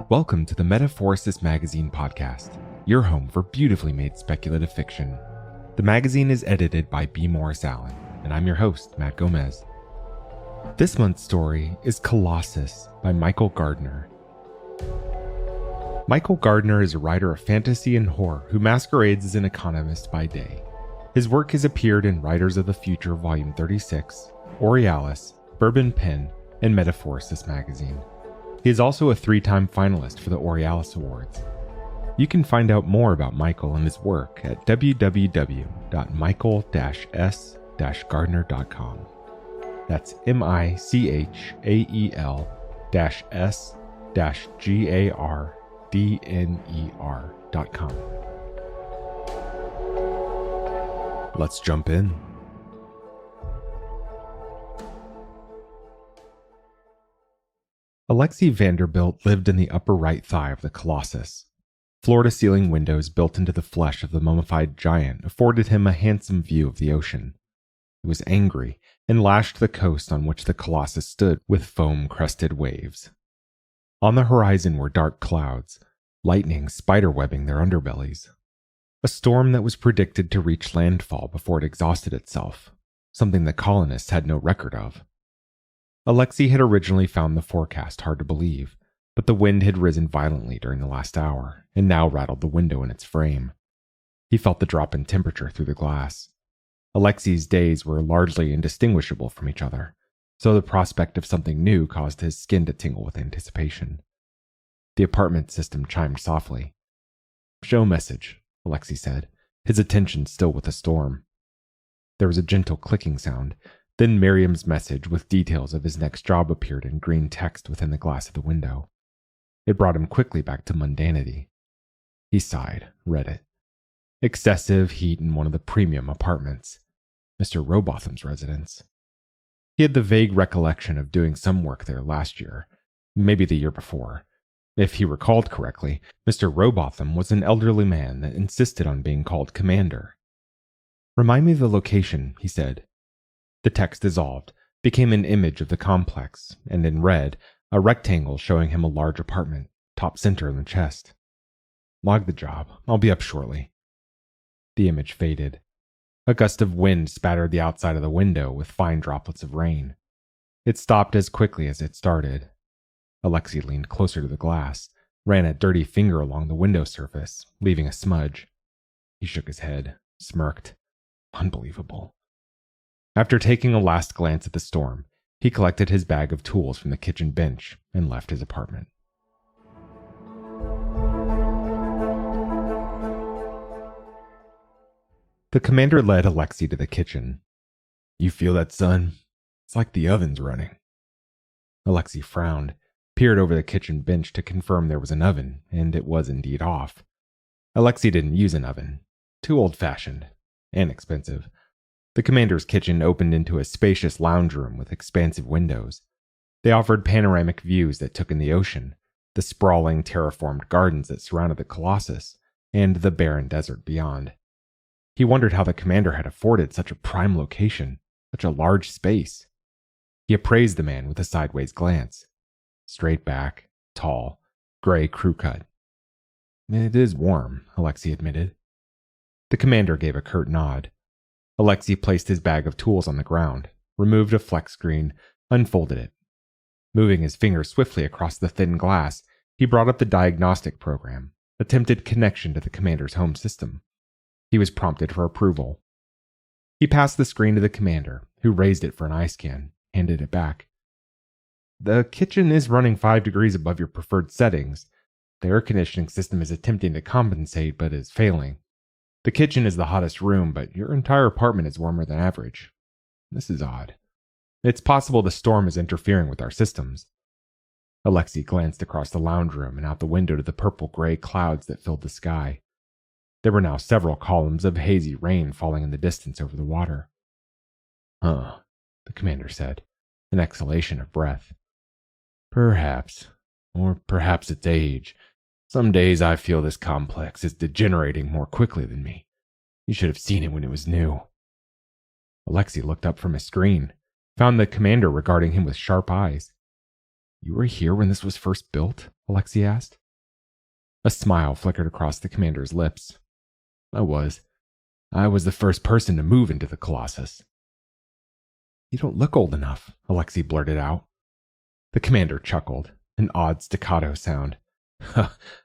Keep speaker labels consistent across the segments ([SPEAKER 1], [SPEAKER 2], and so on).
[SPEAKER 1] Welcome to the Metaphorosis magazine podcast, your home for beautifully made speculative fiction. The magazine is edited by B. Morris Allen, and I'm your host, Matt Gomez. This month's story is Colossus by Michael Gardner. Michael Gardner is a writer of fantasy and horror who masquerades as an economist by day. His work has appeared in Writers of the Future Volume 36, Aurealis, Bourbon Pen, and Metaphorosis magazine. He is also a 3-time finalist for the Aurealis Awards. You can find out more about Michael and his work at www.michael-s-gardner.com. That's michael-s-gardner.com. Let's jump in. Alexi Vanderbilt lived in the upper right thigh of the Colossus. Floor-to-ceiling windows built into the flesh of the mummified giant afforded him a handsome view of the ocean. It was angry and lashed the coast on which the Colossus stood with foam-crested waves. On the horizon were dark clouds, lightning spiderwebbing their underbellies. A storm that was predicted to reach landfall before it exhausted itself, something the colonists had no record of. Alexi had originally found the forecast hard to believe, but the wind had risen violently during the last hour and now rattled the window in its frame. He felt the drop in temperature through the glass. Alexi's days were largely indistinguishable from each other, so the prospect of something new caused his skin to tingle with anticipation. The apartment system chimed softly. "Show message," Alexi said, his attention still with the storm. There was a gentle clicking sound. Then Miriam's message with details of his next job appeared in green text within the glass of the window. It brought him quickly back to mundanity. He sighed, read it. Excessive heat in one of the premium apartments. Mr. Rowbotham's residence. He had the vague recollection of doing some work there last year, maybe the year before. If he recalled correctly, Mr. Rowbotham was an elderly man that insisted on being called Commander. "Remind me of the location," he said. The text dissolved, became an image of the complex, and in red, a rectangle showing him a large apartment, top center in the chest. "Log the job. I'll be up shortly." The image faded. A gust of wind spattered the outside of the window with fine droplets of rain. It stopped as quickly as it started. Alexi leaned closer to the glass, ran a dirty finger along the window surface, leaving a smudge. He shook his head, smirked. Unbelievable. After taking a last glance at the storm, he collected his bag of tools from the kitchen bench and left his apartment. The commander led Alexi to the kitchen. "You feel that, son? It's like the oven's running." Alexi frowned, peered over the kitchen bench to confirm there was an oven, and it was indeed off. Alexi didn't use an oven. Too old-fashioned and expensive. The commander's kitchen opened into a spacious lounge room with expansive windows. They offered panoramic views that took in the ocean, the sprawling terraformed gardens that surrounded the Colossus, and the barren desert beyond. He wondered how the commander had afforded such a prime location, such a large space. He appraised the man with a sideways glance. Straight back, tall, gray crew cut. "It is warm," Alexi admitted. The commander gave a curt nod. Alexi placed his bag of tools on the ground, removed a flex screen, unfolded it. Moving his finger swiftly across the thin glass, he brought up the diagnostic program, attempted connection to the commander's home system. He was prompted for approval. He passed the screen to the commander, who raised it for an eye scan, handed it back. "The kitchen is running 5 degrees above your preferred settings. The air conditioning system is attempting to compensate, but is failing. The kitchen is the hottest room, but your entire apartment is warmer than average. This is odd. It's possible the storm is interfering with our systems." Alexi glanced across the lounge room and out the window to the purple-gray clouds that filled the sky. There were now several columns of hazy rain falling in the distance over the water. "Huh," the commander said, an exhalation of breath. "Perhaps. Or perhaps it's age. Some days I feel this complex is degenerating more quickly than me. You should have seen it when it was new." Alexi looked up from his screen, found the commander regarding him with sharp eyes. "You were here when this was first built?" Alexi asked. A smile flickered across the commander's lips. I was the first person to move into the Colossus. You don't look old enough, Alexi blurted out. The commander chuckled, an odd staccato sound.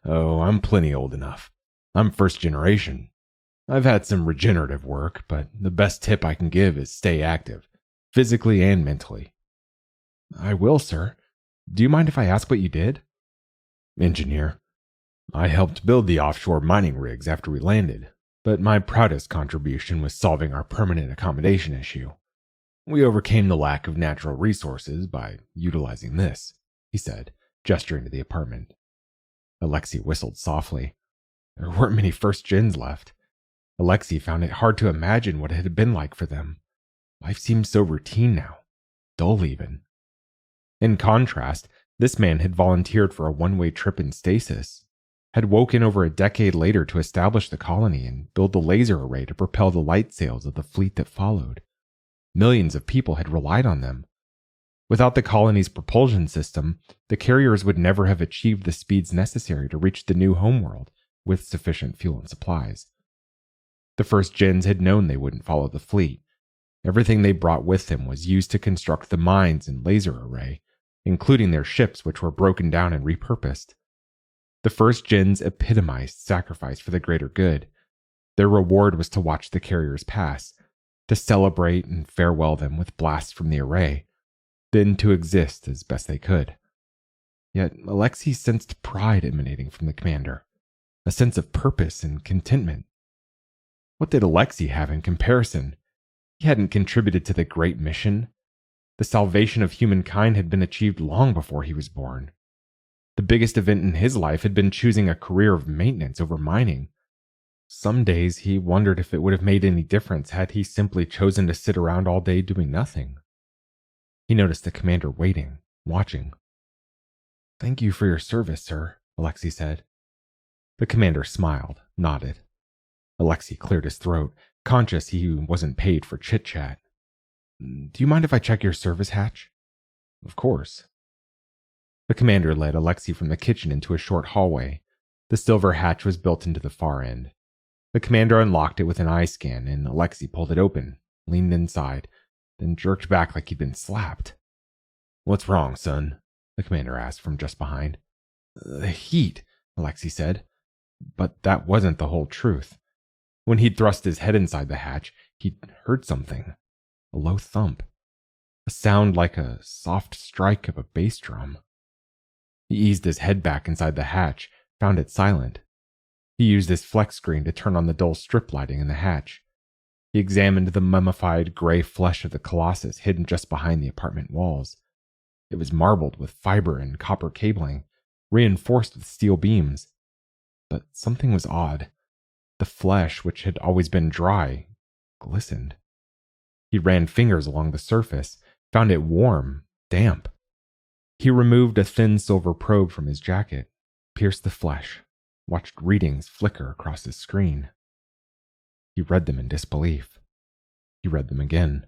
[SPEAKER 1] Oh, I'm plenty old enough. I'm first generation. I've had some regenerative work, but the best tip I can give is stay active, physically and mentally. I will, sir. Do you mind if I ask what you did? Engineer. I helped build the offshore mining rigs after we landed, but my proudest contribution was solving our permanent accommodation issue. We overcame the lack of natural resources by utilizing this, he said, gesturing to the apartment. Alexi whistled softly. There weren't many first gens left. Alexi found it hard to imagine what it had been like for them. Life seemed so routine now, dull even. In contrast, this man had volunteered for a one-way trip in stasis, had woken over a decade later to establish the colony and build the laser array to propel the light sails of the fleet that followed. Millions of people had relied on them. Without the colony's propulsion system, the carriers would never have achieved the speeds necessary to reach the new homeworld with sufficient fuel and supplies. The first gens had known they wouldn't follow the fleet. Everything they brought with them was used to construct the mines and laser array, including their ships, which were broken down and repurposed. The first gens epitomized sacrifice for the greater good. Their reward was to watch the carriers pass, to celebrate and farewell them with blasts from the array, then to exist as best they could. Yet Alexi sensed pride emanating from the commander, a sense of purpose and contentment. What did Alexi have in comparison? He hadn't contributed to the great mission. The salvation of humankind had been achieved long before he was born. The biggest event in his life had been choosing a career of maintenance over mining. Some days he wondered if it would have made any difference had he simply chosen to sit around all day doing nothing. He noticed the commander waiting, watching. Thank you for your service, sir, Alexi said. The commander smiled, nodded. Alexi cleared his throat, conscious he wasn't paid for chit-chat. Do you mind if I check your service hatch? Of course. The commander led Alexi from the kitchen into a short hallway. The silver hatch was built into the far end. The commander unlocked it with an eye scan, and Alexi pulled it open, leaned inside, then jerked back like he'd been slapped. What's wrong, son? The commander asked from just behind. The heat, Alexi said. But that wasn't the whole truth. When he'd thrust his head inside the hatch, he'd heard something. A low thump. A sound like a soft strike of a bass drum. He eased his head back inside the hatch, found it silent. He used his flex screen to turn on the dull strip lighting in the hatch. He examined the mummified gray flesh of the Colossus hidden just behind the apartment walls. It was marbled with fiber and copper cabling, reinforced with steel beams. But something was odd. The flesh, which had always been dry, glistened. He ran fingers along the surface, found it warm, damp. He removed a thin silver probe from his jacket, pierced the flesh, watched readings flicker across his screen. He read them in disbelief. He read them again.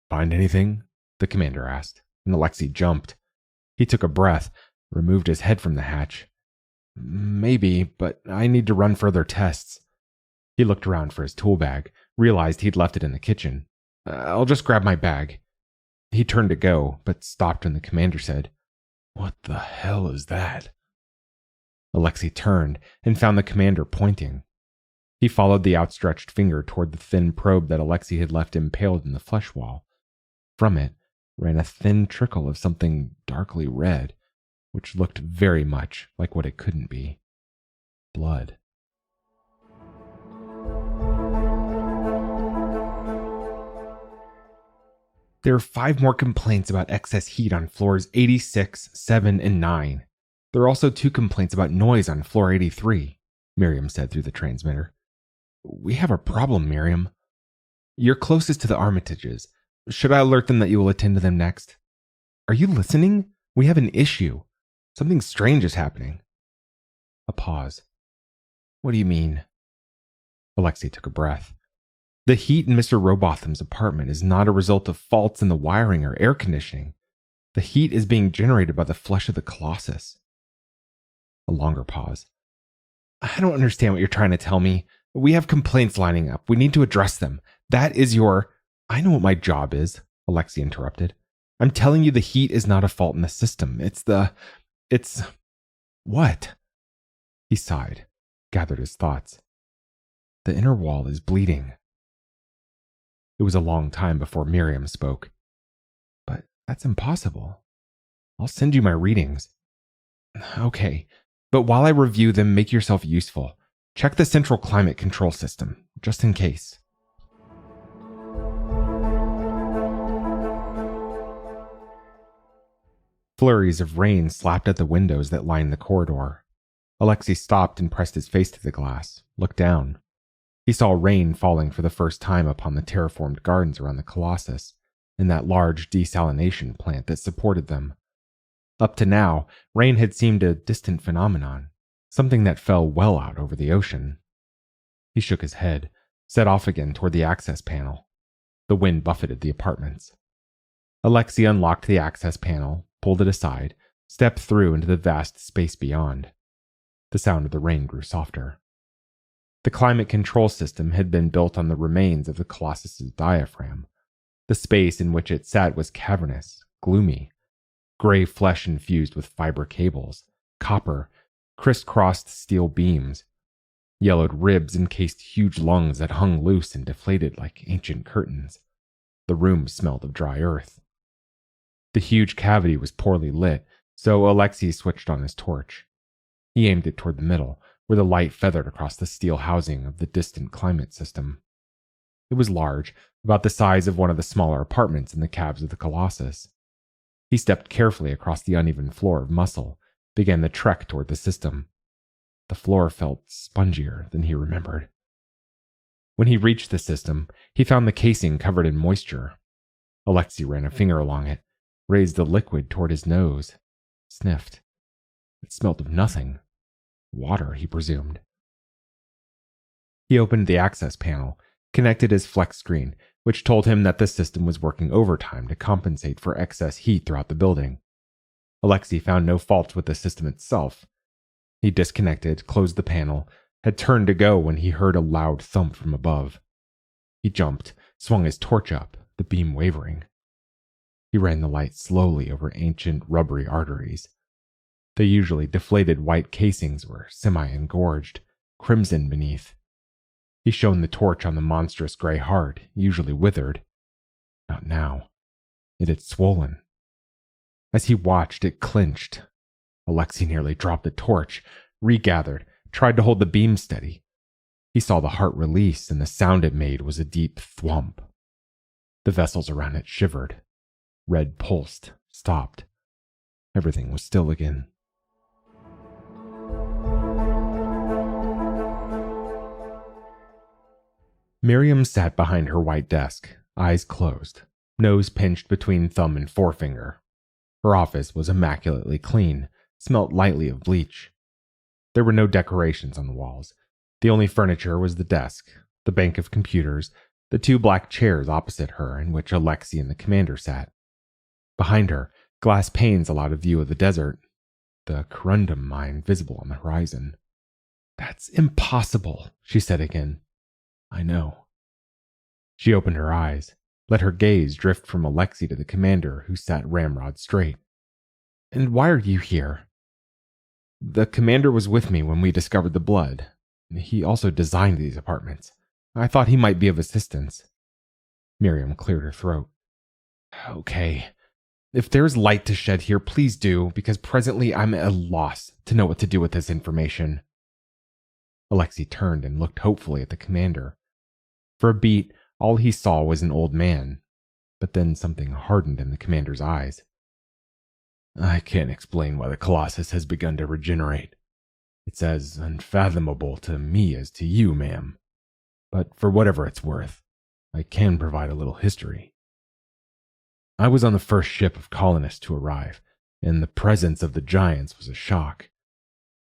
[SPEAKER 1] Find anything? The commander asked, and Alexi jumped. He took a breath, removed his head from the hatch. Maybe, but I need to run further tests. He looked around for his tool bag, realized he'd left it in the kitchen. I'll just grab my bag. He turned to go, but stopped when the commander said, What the hell is that? Alexi turned and found the commander pointing. He followed the outstretched finger toward the thin probe that Alexi had left impaled in the flesh wall. From it ran a thin trickle of something darkly red, which looked very much like what it couldn't be. Blood. There are 5 more complaints about excess heat on floors 86, 7, and 9. There are also 2 complaints about noise on floor 83, Miriam said through the transmitter. We have a problem, Miriam. You're closest to the Armitages. Should I alert them that you will attend to them next? Are you listening? We have an issue. Something strange is happening. A pause. What do you mean? Alexi took a breath. The heat in Mr. Robotham's apartment is not a result of faults in the wiring or air conditioning. The heat is being generated by the flesh of the Colossus. A longer pause. I don't understand what you're trying to tell me. We have complaints lining up. We need to address them. That is your... I know what my job is, Alexi interrupted. I'm telling you the heat is not a fault in the system. It's... What? He sighed, gathered his thoughts. The inner wall is bleeding. It was a long time before Miriam spoke. But that's impossible. I'll send you my readings. Okay, but while I review them, make yourself useful. Check the central climate control system, just in case. Flurries of rain slapped at the windows that lined the corridor. Alexi stopped and pressed his face to the glass, looked down. He saw rain falling for the first time upon the terraformed gardens around the Colossus, and that large desalination plant that supported them. Up to now, rain had seemed a distant phenomenon, something that fell well out over the ocean. He shook his head, set off again toward the access panel. The wind buffeted the apartments. Alexi unlocked the access panel, pulled it aside, stepped through into the vast space beyond. The sound of the rain grew softer. The climate control system had been built on the remains of the Colossus's diaphragm. The space in which it sat was cavernous, gloomy. Gray flesh infused with fiber cables, copper, crisscrossed steel beams. Yellowed ribs encased huge lungs that hung loose and deflated like ancient curtains. The room smelled of dry earth. The huge cavity was poorly lit, so Alexi switched on his torch. He aimed it toward the middle, where the light feathered across the steel housing of the distant climate system. It was large, about the size of one of the smaller apartments in the caves of the Colossus. He stepped carefully across the uneven floor of muscle, began the trek toward the system. The floor felt spongier than he remembered. When he reached the system, he found the casing covered in moisture. Alexi ran a finger along it, raised the liquid toward his nose, sniffed. It smelled of nothing. Water, he presumed. He opened the access panel, connected his flex screen, which told him that the system was working overtime to compensate for excess heat throughout the building. Alexi found no faults with the system itself. He disconnected, closed the panel, had turned to go when he heard a loud thump from above. He jumped, swung his torch up, the beam wavering. He ran the light slowly over ancient rubbery arteries. The usually deflated white casings were semi-engorged, crimson beneath. He shone the torch on the monstrous gray heart, usually withered. Not now. It had swollen. As he watched, it clenched. Alexi nearly dropped the torch, regathered, tried to hold the beam steady. He saw the heart release, and the sound it made was a deep thwomp. The vessels around it shivered. Red pulsed, stopped. Everything was still again. Miriam sat behind her white desk, eyes closed, nose pinched between thumb and forefinger. Her office was immaculately clean, smelt lightly of bleach. There were no decorations on the walls. The only furniture was the desk, the bank of computers, the two black chairs opposite her in which Alexi and the commander sat. Behind her, glass panes allowed a view of the desert, the corundum mine visible on the horizon. "That's impossible," she said again. "I know." She opened her eyes, let her gaze drift from Alexi to the commander, who sat ramrod straight. "And why are you here?" "The commander was with me when we discovered the blood. He also designed these apartments. I thought he might be of assistance." Miriam cleared her throat. "Okay. If there's light to shed here, please do, because presently I'm at a loss to know what to do with this information." Alexi turned and looked hopefully at the commander. For a beat, all he saw was an old man, but then something hardened in the commander's eyes. "I can't explain why the Colossus has begun to regenerate. It's as unfathomable to me as to you, ma'am. But for whatever it's worth, I can provide a little history. I was on the first ship of colonists to arrive, and the presence of the giants was a shock.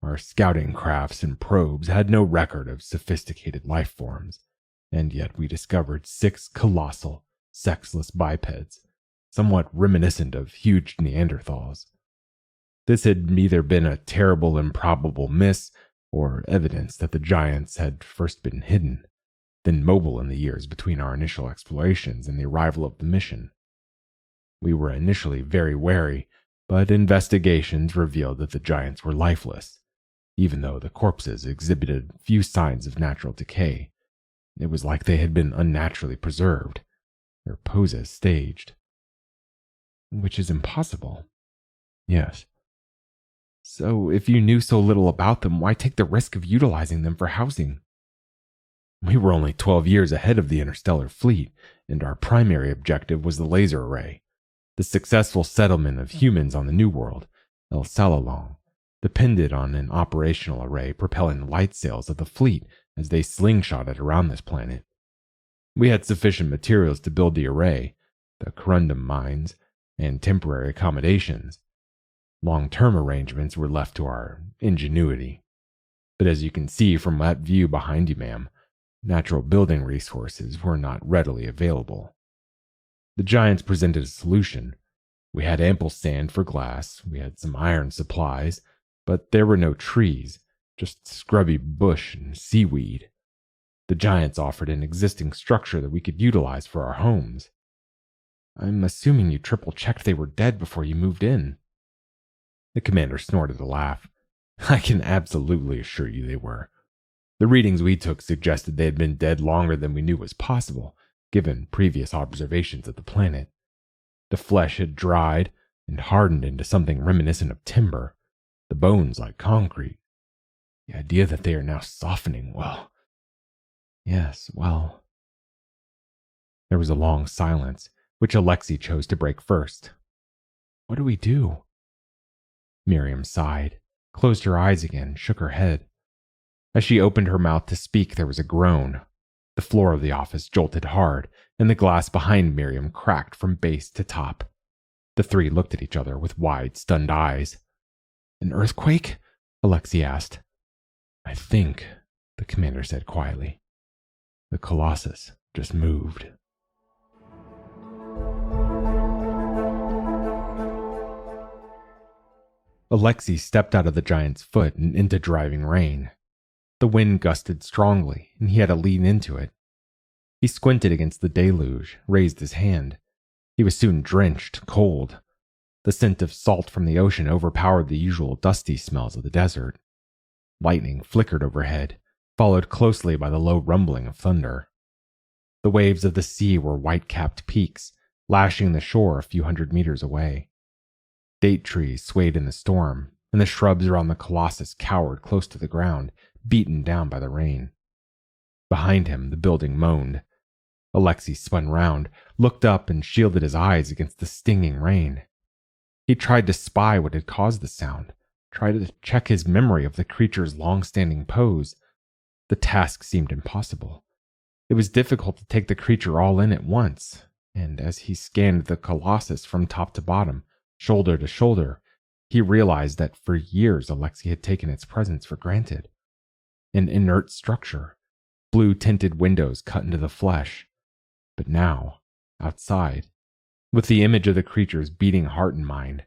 [SPEAKER 1] Our scouting crafts and probes had no record of sophisticated life forms, and yet we discovered 6 colossal, sexless bipeds, somewhat reminiscent of huge Neanderthals. This had either been a terrible, improbable miss, or evidence that the giants had first been hidden, then mobile in the years between our initial explorations and the arrival of the mission. We were initially very wary, but investigations revealed that the giants were lifeless, even though the corpses exhibited few signs of natural decay. It was like they had been unnaturally preserved, their poses staged. Which is impossible. Yes. So, if you knew so little about them, why take the risk of utilizing them for housing? We were only 12 years ahead of the interstellar fleet, and our primary objective was the laser array. The successful settlement of humans on the New World, El Salalong, depended on an operational array propelling the light sails of the fleet as they slingshotted around this planet. We had sufficient materials to build the array, the corundum mines, and temporary accommodations. Long-term arrangements were left to our ingenuity. But as you can see from that view behind you, ma'am, natural building resources were not readily available. The giants presented a solution. We had ample sand for glass, we had some iron supplies, but there were no trees, just scrubby bush and seaweed. The giants offered an existing structure that we could utilize for our homes. I'm assuming you triple-checked they were dead before you moved in. The commander snorted a laugh. I can absolutely assure you they were. The readings we took suggested they had been dead longer than we knew was possible, given previous observations of the planet. The flesh had dried and hardened into something reminiscent of timber, the bones like concrete. The idea that they are now softening, well... Yes, well... There was a long silence, which Alexi chose to break first. What do we do? Miriam sighed, closed her eyes again, shook her head. As she opened her mouth to speak, there was a groan. The floor of the office jolted hard, and the glass behind Miriam cracked from base to top. The three looked at each other with wide, stunned eyes. An earthquake? Alexi asked. I think, the commander said quietly. The Colossus just moved. Alexi stepped out of the giant's foot and into driving rain. The wind gusted strongly, and he had to lean into it. He squinted against the deluge, raised his hand. He was soon drenched, cold. The scent of salt from the ocean overpowered the usual dusty smells of the desert. Lightning flickered overhead, followed closely by the low rumbling of thunder. The waves of the sea were white-capped peaks, lashing the shore a few hundred meters away. Date trees swayed in the storm, and the shrubs around the Colossus cowered close to the ground, beaten down by the rain. Behind him, the building moaned. Alexi spun round, looked up, and shielded his eyes against the stinging rain. He tried to spy what had caused the sound, tried to check his memory of the creature's long-standing pose. The task seemed impossible. It was difficult to take the creature all in at once, and as he scanned the Colossus from top to bottom, shoulder to shoulder, he realized that for years Alexi had taken its presence for granted. An inert structure, blue-tinted windows cut into the flesh. But now, outside, with the image of the creature's beating heart in mind,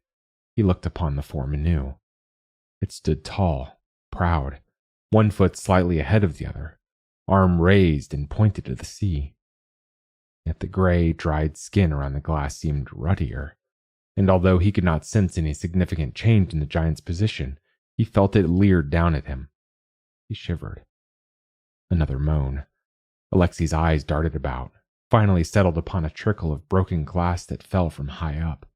[SPEAKER 1] he looked upon the form anew. It stood tall, proud, one foot slightly ahead of the other, arm raised and pointed to the sea. Yet the gray, dried skin around the glass seemed ruddier, and although he could not sense any significant change in the giant's position, he felt it leered down at him. He shivered. Another moan. Alexi's eyes darted about, finally settled upon a trickle of broken glass that fell from high up.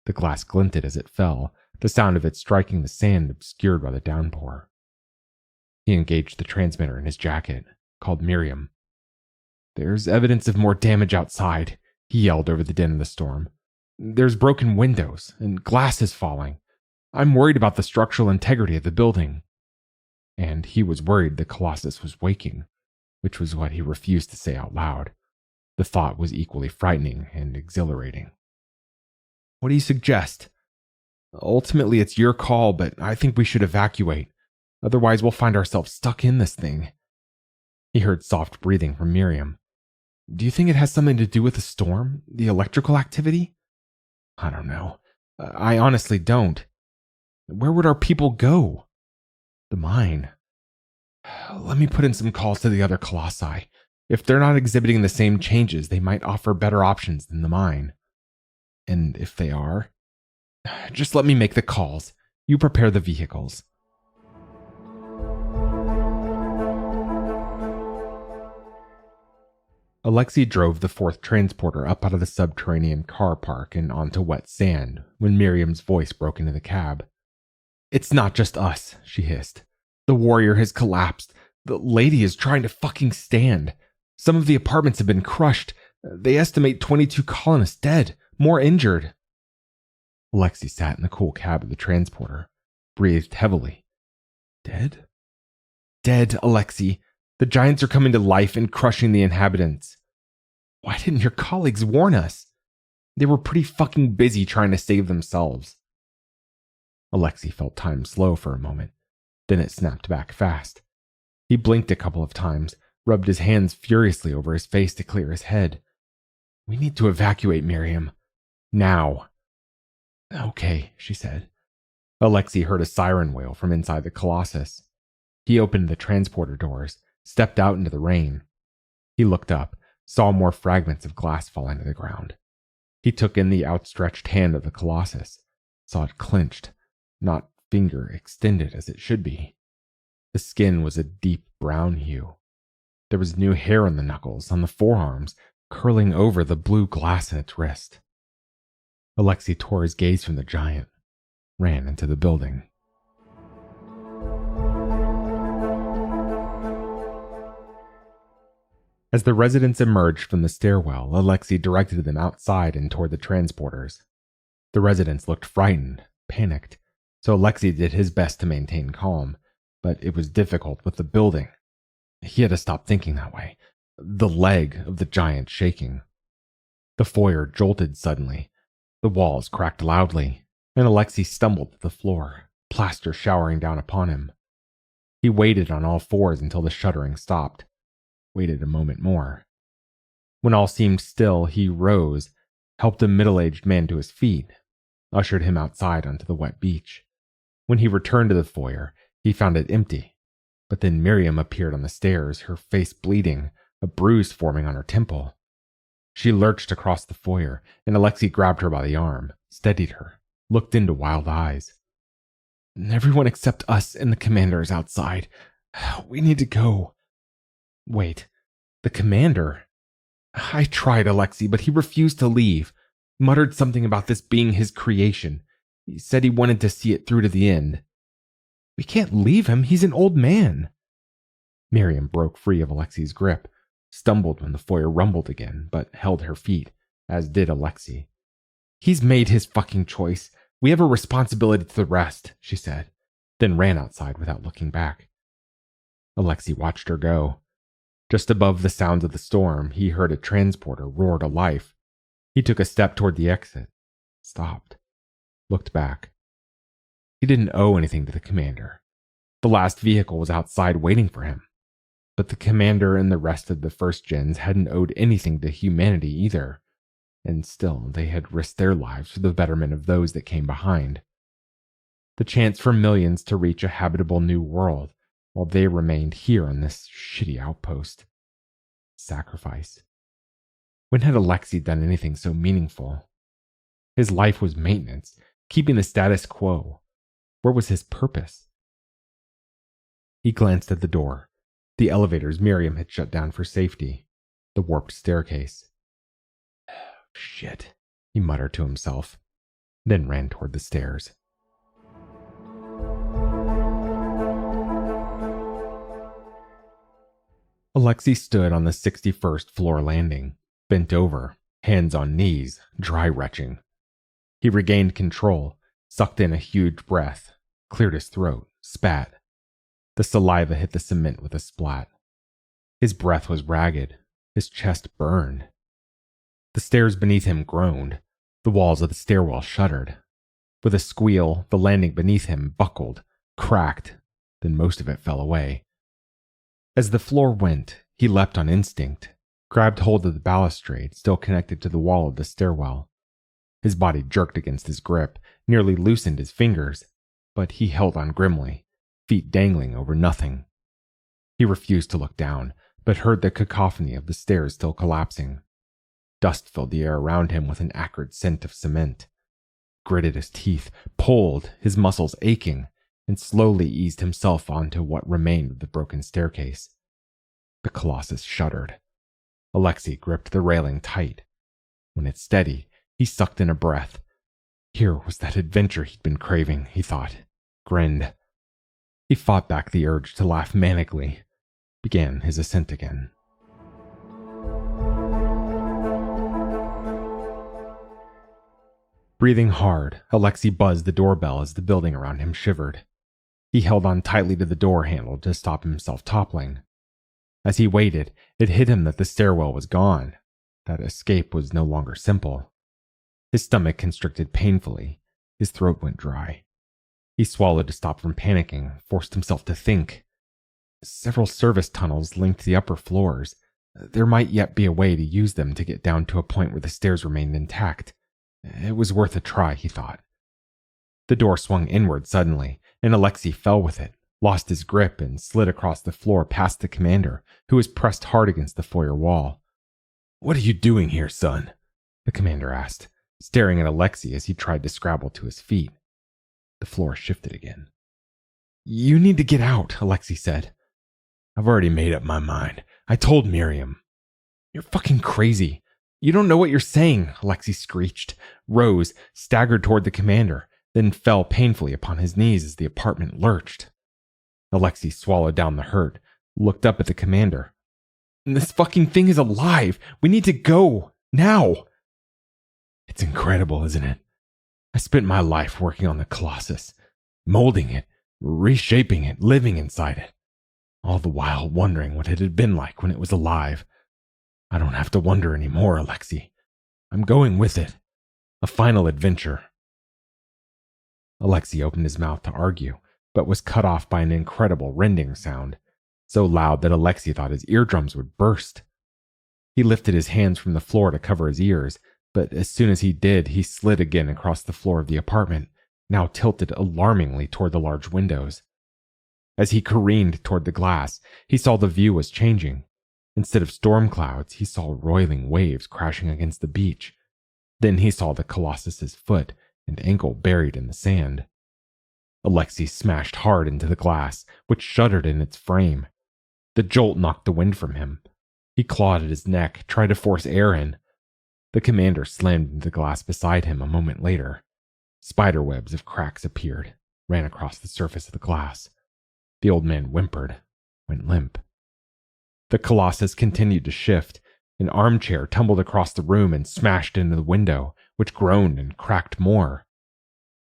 [SPEAKER 1] The glass glinted as it fell, the sound of it striking the sand obscured by the downpour. He engaged the transmitter in his jacket, called Miriam. There's evidence of more damage outside, he yelled over the din of the storm. There's broken windows, and glass is falling. I'm worried about the structural integrity of the building. And he was worried the Colossus was waking, which was what he refused to say out loud. The thought was equally frightening and exhilarating. What do you suggest? Ultimately, it's your call, but I think we should evacuate. Otherwise, we'll find ourselves stuck in this thing. He heard soft breathing from Miriam. Do you think it has something to do with the storm? The electrical activity? I don't know. I honestly don't. Where would our people go? The mine. Let me put in some calls to the other colossi. If they're not exhibiting the same changes, they might offer better options than the mine. And if they are, just let me make the calls. You prepare the vehicles. Alexi drove the fourth transporter up out of the subterranean car park and onto wet sand when Miriam's voice broke into the cab. It's not just us, she hissed. The warrior has collapsed. The lady is trying to fucking stand. Some of the apartments have been crushed. They estimate 22 colonists dead, more injured. Alexi sat in the cool cab of the transporter, breathed heavily. Dead? Dead, Alexi. The giants are coming to life and crushing the inhabitants. Why didn't your colleagues warn us? They were pretty fucking busy trying to save themselves. Alexi felt time slow for a moment. Then it snapped back fast. He blinked a couple of times, rubbed his hands furiously over his face to clear his head. We need to evacuate, Miriam. Now. Okay, she said. Alexi heard a siren wail from inside the Colossus. He opened the transporter doors, stepped out into the rain. He looked up, saw more fragments of glass falling to the ground. He took in the outstretched hand of the Colossus, saw it clenched, not finger extended as it should be. The skin was a deep brown hue. There was new hair on the knuckles, on the forearms, curling over the blue glass in its wrist. Alexi tore his gaze from the giant, ran into the building. As the residents emerged from the stairwell, Alexi directed them outside and toward the transporters. The residents looked frightened, panicked, so Alexi did his best to maintain calm, but it was difficult with the building. He had to stop thinking that way, the leg of the giant shaking. The foyer jolted suddenly. The walls cracked loudly, and Alexi stumbled to the floor, plaster showering down upon him. He waited on all fours until the shuddering stopped. Waited a moment more. When all seemed still, he rose, helped a middle-aged man to his feet, ushered him outside onto the wet beach. When he returned to the foyer, he found it empty. But then Miriam appeared on the stairs, her face bleeding, a bruise forming on her temple. She lurched across the foyer, and Alexi grabbed her by the arm, steadied her, looked into wild eyes. Everyone except us and the commander is outside. We need to go. Wait, the commander? I tried, Alexi, but he refused to leave. Muttered something about this being his creation. He said he wanted to see it through to the end. We can't leave him. He's an old man. Miriam broke free of Alexi's grip, stumbled when the foyer rumbled again, but held her feet, as did Alexi. He's made his fucking choice. We have a responsibility to the rest, she said, then ran outside without looking back. Alexi watched her go. Just above the sounds of the storm, he heard a transporter roar to life. He took a step toward the exit, stopped, looked back. He didn't owe anything to the commander. The last vehicle was outside waiting for him. But the commander and the rest of the first gens hadn't owed anything to humanity either, and still they had risked their lives for the betterment of those that came behind. The chance for millions to reach a habitable new world while they remained here on this shitty outpost. Sacrifice. When had Alexi done anything so meaningful? His life was maintenance, keeping the status quo. Where was his purpose? He glanced at the door. The elevators Miriam had shut down for safety. The warped staircase. Shit, he muttered to himself, then ran toward the stairs. Alexi stood on the 61st floor landing, bent over, hands on knees, dry retching. He regained control, sucked in a huge breath, cleared his throat, spat. The saliva hit the cement with a splat. His breath was ragged, his chest burned. The stairs beneath him groaned. The walls of the stairwell shuddered. With a squeal, the landing beneath him buckled, cracked, then most of it fell away. As the floor went, he leapt on instinct, grabbed hold of the balustrade still connected to the wall of the stairwell. His body jerked against his grip, nearly loosened his fingers. but he held on grimly, feet dangling over nothing. He refused to look down, but heard the cacophony of the stairs still collapsing. Dust filled the air around him with an acrid scent of cement. Gritted his teeth, pulled, his muscles aching, and slowly eased himself onto what remained of the broken staircase. The Colossus shuddered. Alexi gripped the railing tight. When it steadied, he sucked in a breath. Here was that adventure he'd been craving, he thought, grinned. He fought back the urge to laugh manically, began his ascent again. Breathing hard, Alexi buzzed the doorbell as the building around him shivered. He held on tightly to the door handle to stop himself toppling. As he waited, it hit him that the stairwell was gone, that escape was no longer simple. His stomach constricted painfully, his throat went dry. He swallowed to stop from panicking, forced himself to think. Several service tunnels linked the upper floors. There might yet be a way to use them to get down to a point where the stairs remained intact. It was worth a try, he thought. The door swung inward suddenly, and Alexi fell with it, lost his grip, and slid across the floor past the commander, who was pressed hard against the foyer wall. "What are you doing here, son?" the commander asked, staring at Alexi as he tried to scrabble to his feet. The floor shifted again. "You need to get out," Alexi said. "I've already made up my mind. I told Miriam." "You're fucking crazy. You don't know what you're saying," Alexi screeched, rose, staggered toward the commander, then fell painfully upon his knees as the apartment lurched. Alexi swallowed down the hurt, looked up at the commander. "This fucking thing is alive. We need to go. Now." "It's incredible, isn't it? I spent my life working on the Colossus, molding it, reshaping it, living inside it, all the while wondering what it had been like when it was alive. I don't have to wonder anymore, Alexi. I'm going with it. A final adventure." Alexi opened his mouth to argue, but was cut off by an incredible rending sound, so loud that Alexi thought his eardrums would burst. He lifted his hands from the floor to cover his ears, but as soon as he did, he slid again across the floor of the apartment, now tilted alarmingly toward the large windows. As he careened toward the glass, he saw the view was changing. Instead of storm clouds, he saw roiling waves crashing against the beach. Then he saw the Colossus's foot and ankle buried in the sand. Alexi smashed hard into the glass, which shuddered in its frame. The jolt knocked the wind from him. He clawed at his neck, tried to force air in. The commander slammed into the glass beside him a moment later. Spiderwebs of cracks appeared, ran across the surface of the glass. The old man whimpered, went limp. The Colossus continued to shift. An armchair tumbled across the room and smashed into the window, which groaned and cracked more.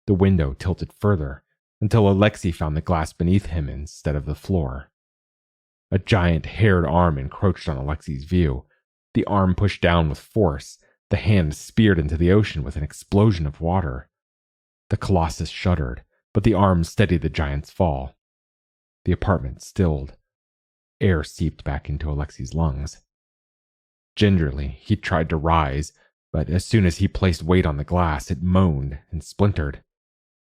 [SPEAKER 1] The window tilted further, until Alexi found the glass beneath him instead of the floor. A giant haired arm encroached on Alexi's view. The arm pushed down with force. The hand speared into the ocean with an explosion of water. The Colossus shuddered, but the arm steadied the giant's fall. The apartment stilled. Air seeped back into Alexi's lungs. Gingerly, he tried to rise, but as soon as he placed weight on the glass, it moaned and splintered.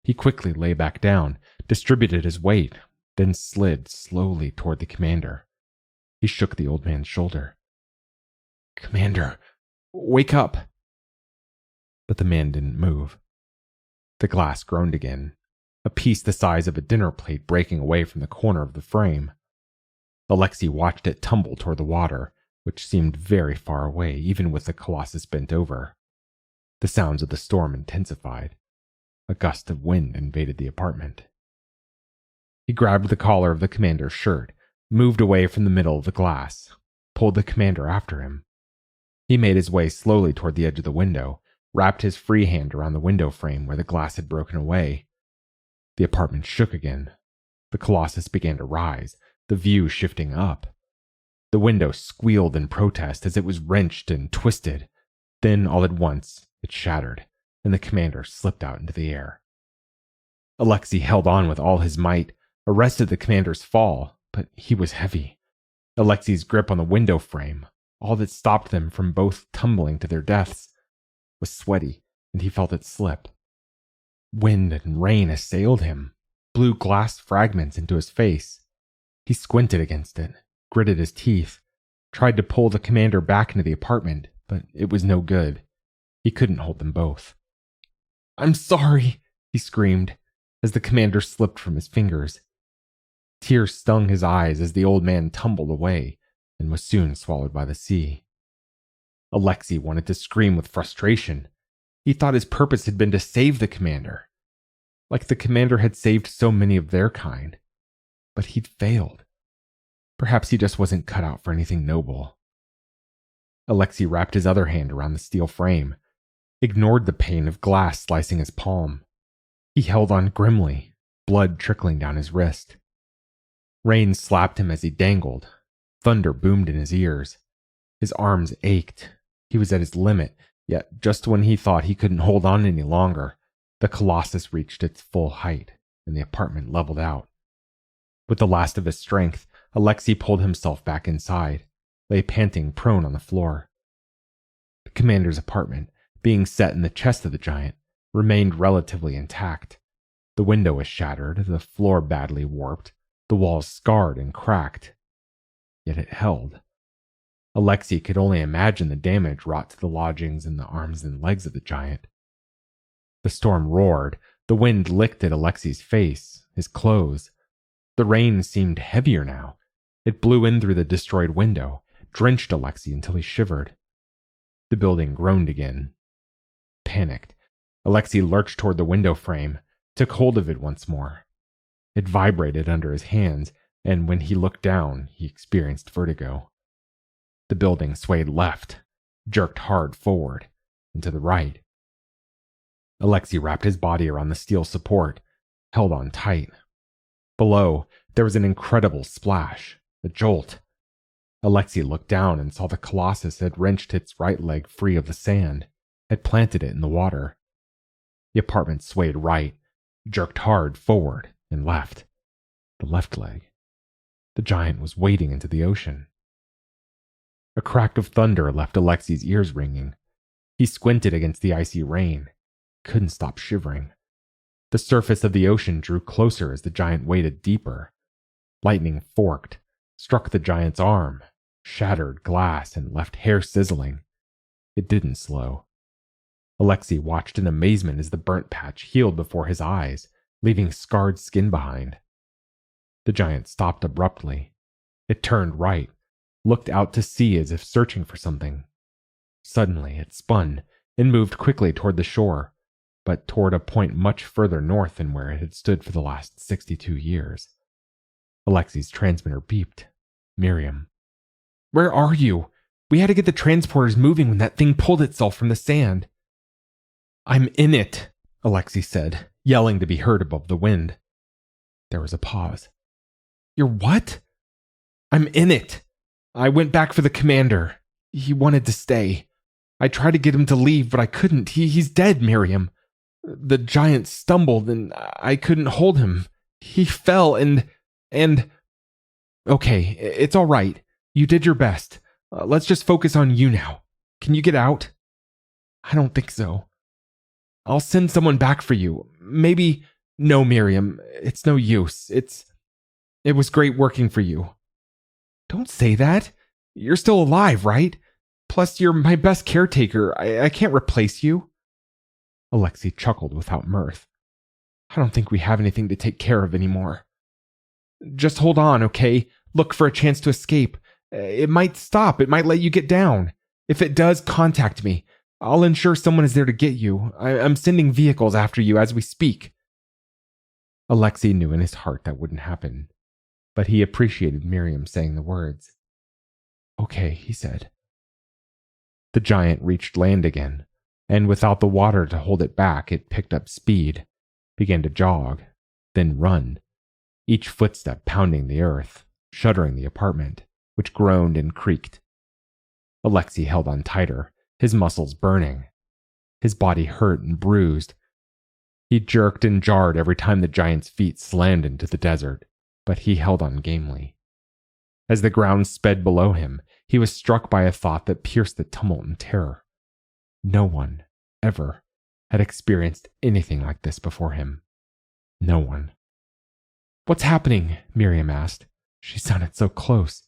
[SPEAKER 1] He quickly lay back down, distributed his weight, then slid slowly toward the commander. He shook the old man's shoulder. "Commander, wake up!" But the man didn't move. The glass groaned again, a piece the size of a dinner plate breaking away from the corner of the frame. Alexi watched it tumble toward the water, which seemed very far away, even with the Colossus bent over. The sounds of the storm intensified. A gust of wind invaded the apartment. He grabbed the collar of the commander's shirt, moved away from the middle of the glass, pulled the commander after him. He made his way slowly toward the edge of the window, wrapped his free hand around the window frame where the glass had broken away. The apartment shook again. The Colossus began to rise, the view shifting up. The window squealed in protest as it was wrenched and twisted. Then, all at once, it shattered, and the commander slipped out into the air. Alexi held on with all his might, arrested the commander's fall, but he was heavy. Alexi's grip on the window frame, all that stopped them from both tumbling to their deaths, was sweaty, and he felt it slip. Wind and rain assailed him. blew glass fragments into his face. He squinted against it, gritted his teeth, tried to pull the commander back into the apartment, but it was no good. He couldn't hold them both. "I'm sorry," he screamed, as the commander slipped from his fingers. Tears stung his eyes as the old man tumbled away and was soon swallowed by the sea. Alexi wanted to scream with frustration. He thought his purpose had been to save the commander, like the commander had saved so many of their kind. But he'd failed. Perhaps he just wasn't cut out for anything noble. Alexi wrapped his other hand around the steel frame, ignored the pain of glass slicing his palm. He held on grimly, blood trickling down his wrist. Rain slapped him as he dangled. Thunder boomed in his ears. His arms ached. He was at his limit, yet just when he thought he couldn't hold on any longer, the Colossus reached its full height, and the apartment leveled out. With the last of his strength, Alexi pulled himself back inside, lay panting prone on the floor. The commander's apartment, being set in the chest of the giant, remained relatively intact. The window was shattered, the floor badly warped, the walls scarred and cracked. Yet it held. Alexi could only imagine the damage wrought to the lodgings and the arms and legs of the giant. The storm roared. The wind licked at Alexi's face, his clothes. The rain seemed heavier now. It blew in through the destroyed window, drenched Alexi until he shivered. The building groaned again. Panicked, Alexi lurched toward the window frame, took hold of it once more. It vibrated under his hands, and when he looked down, he experienced vertigo. The building swayed left, jerked hard forward, and to the right. Alexi wrapped his body around the steel support, held on tight. Below, there was an incredible splash, a jolt. Alexi looked down and saw the Colossus had wrenched its right leg free of the sand, had planted it in the water. The apartment swayed right, jerked hard forward and left. The left leg. The giant was wading into the ocean. A crack of thunder left Alexi's ears ringing. He squinted against the icy rain, couldn't stop shivering. The surface of the ocean drew closer as the giant waded deeper. Lightning forked, struck the giant's arm, shattered glass, and left hair sizzling. It didn't slow. Alexi watched in amazement as the burnt patch healed before his eyes, leaving scarred skin behind. The giant stopped abruptly. It turned right, looked out to sea as if searching for something. Suddenly, it spun and moved quickly toward the shore, but toward a point much further north than where it had stood for the last 62 years. Alexi's transmitter beeped. Miriam. "Where are you? We had to get the transporters moving when that thing pulled itself from the sand." "I'm in it," Alexi said, yelling to be heard above the wind. There was a pause. "You're what?" "I'm in it. I went back for the commander. He wanted to stay. I tried to get him to leave, but I couldn't. He's dead, Miriam. The giant stumbled, and I couldn't hold him. He fell, and... Okay, it's all right. You did your best. Let's just focus on you now. Can you get out?" "I don't think so." "I'll send someone back for you. Maybe..." "No, Miriam. It's no use. It was great working for you." "Don't say that. You're still alive, right? Plus, you're my best caretaker. I can't replace you." Alexi chuckled without mirth. "I don't think we have anything to take care of anymore. Just hold on, okay? Look for a chance to escape. It might stop. It might let you get down. If it does, contact me. I'll ensure someone is there to get you. I'm sending vehicles after you as we speak." Alexi knew in his heart that wouldn't happen, but he appreciated Miriam saying the words. "Okay," he said. The giant reached land again, and without the water to hold it back, it picked up speed, began to jog, then run, each footstep pounding the earth, shuddering the apartment, which groaned and creaked. Alexi held on tighter, his muscles burning. His body hurt and bruised. He jerked and jarred every time the giant's feet slammed into the desert, but he held on gamely. As the ground sped below him, he was struck by a thought that pierced the tumult and terror. No one, ever, had experienced anything like this before him. No one. What's happening? Miriam asked. She sounded so close.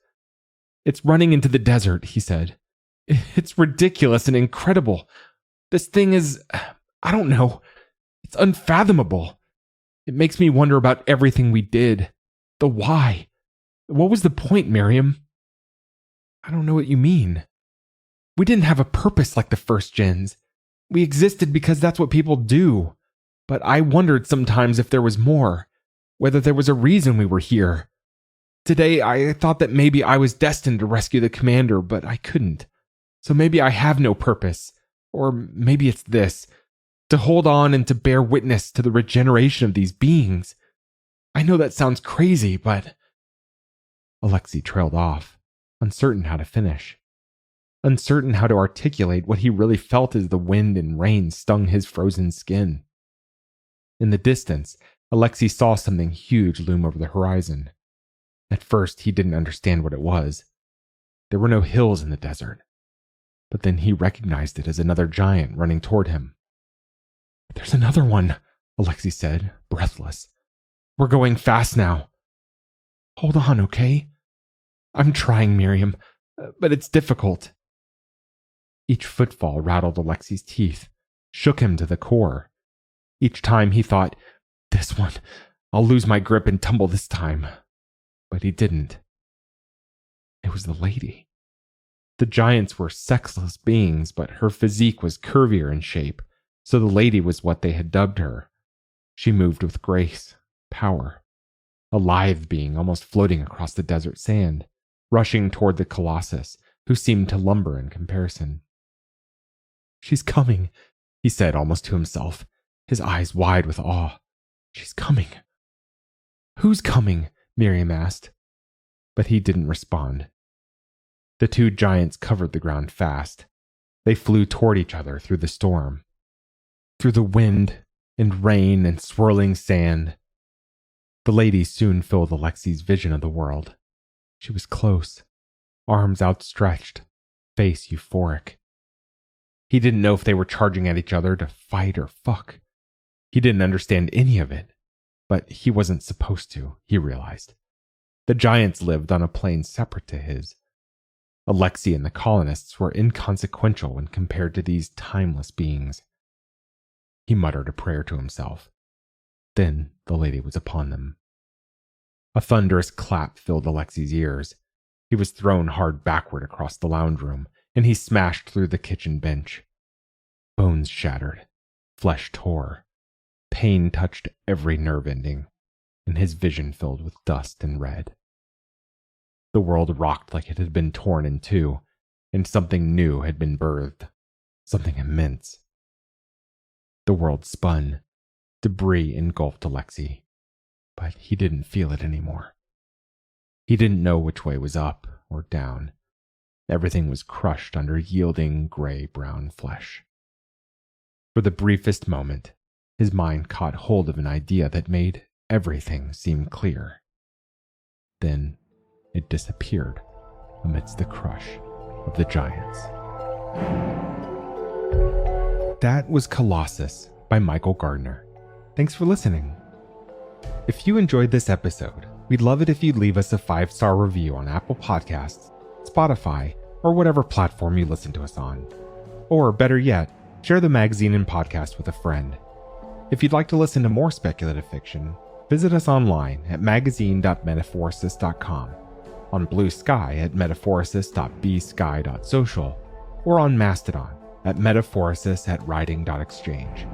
[SPEAKER 1] It's running into the desert, he said. It's ridiculous and incredible. This thing is, I don't know. It's unfathomable. It makes me wonder about everything we did. The why. What was the point, Miriam? I don't know what you mean. We didn't have a purpose like the first gens. We existed because that's what people do. But I wondered sometimes if there was more, whether there was a reason we were here. Today, I thought that maybe I was destined to rescue the commander, but I couldn't. So maybe I have no purpose. Or maybe it's this, to hold on and to bear witness to the regeneration of these beings. I know that sounds crazy, but... Alexi trailed off, uncertain how to finish. Uncertain how to articulate what he really felt as the wind and rain stung his frozen skin. In the distance, Alexi saw something huge loom over the horizon. At first, he didn't understand what it was. There were no hills in the desert. But then he recognized it as another giant running toward him. There's another one, Alexi said, breathless. We're going fast now. Hold on, okay? I'm trying, Miriam, but it's difficult. Each footfall rattled Alexi's teeth, shook him to the core. Each time he thought, this one, I'll lose my grip and tumble this time. But he didn't. It was the lady. The giants were sexless beings, but her physique was curvier in shape, so the lady was what they had dubbed her. She moved with grace, power. A lithe being almost floating across the desert sand, rushing toward the Colossus, who seemed to lumber in comparison. She's coming, he said almost to himself, his eyes wide with awe. She's coming. Who's coming? Miriam asked. But he didn't respond. The two giants covered the ground fast. They flew toward each other through the storm. Through the wind and rain and swirling sand. The lady soon filled Alexi's vision of the world. She was close, arms outstretched, face euphoric. He didn't know if they were charging at each other to fight or fuck. He didn't understand any of it, but he wasn't supposed to, he realized. The giants lived on a plane separate to his. Alexi and the colonists were inconsequential when compared to these timeless beings. He muttered a prayer to himself. Then the lady was upon them. A thunderous clap filled Alexi's ears. He was thrown hard backward across the lounge room, and he smashed through the kitchen bench. Bones shattered, flesh tore. Pain touched every nerve ending, and his vision filled with dust and red. The world rocked like it had been torn in two, and something new had been birthed, something immense. The world spun. Debris engulfed Alexi, but he didn't feel it anymore. He didn't know which way was up or down. Everything was crushed under yielding gray-brown flesh. For the briefest moment, his mind caught hold of an idea that made everything seem clear. Then it disappeared amidst the crush of the giants. That was Colossus by Michael Gardner. Thanks for listening. If you enjoyed this episode, we'd love it if you'd leave us a 5-star review on Apple Podcasts, Spotify, or whatever platform you listen to us on. Or better yet, share the magazine and podcast with a friend. If you'd like to listen to more speculative fiction, visit us online at magazine.metaphorosis.com, on Blue Sky at metaphorosis.bsky.social, or on Mastodon at metaphorosis@writing.exchange.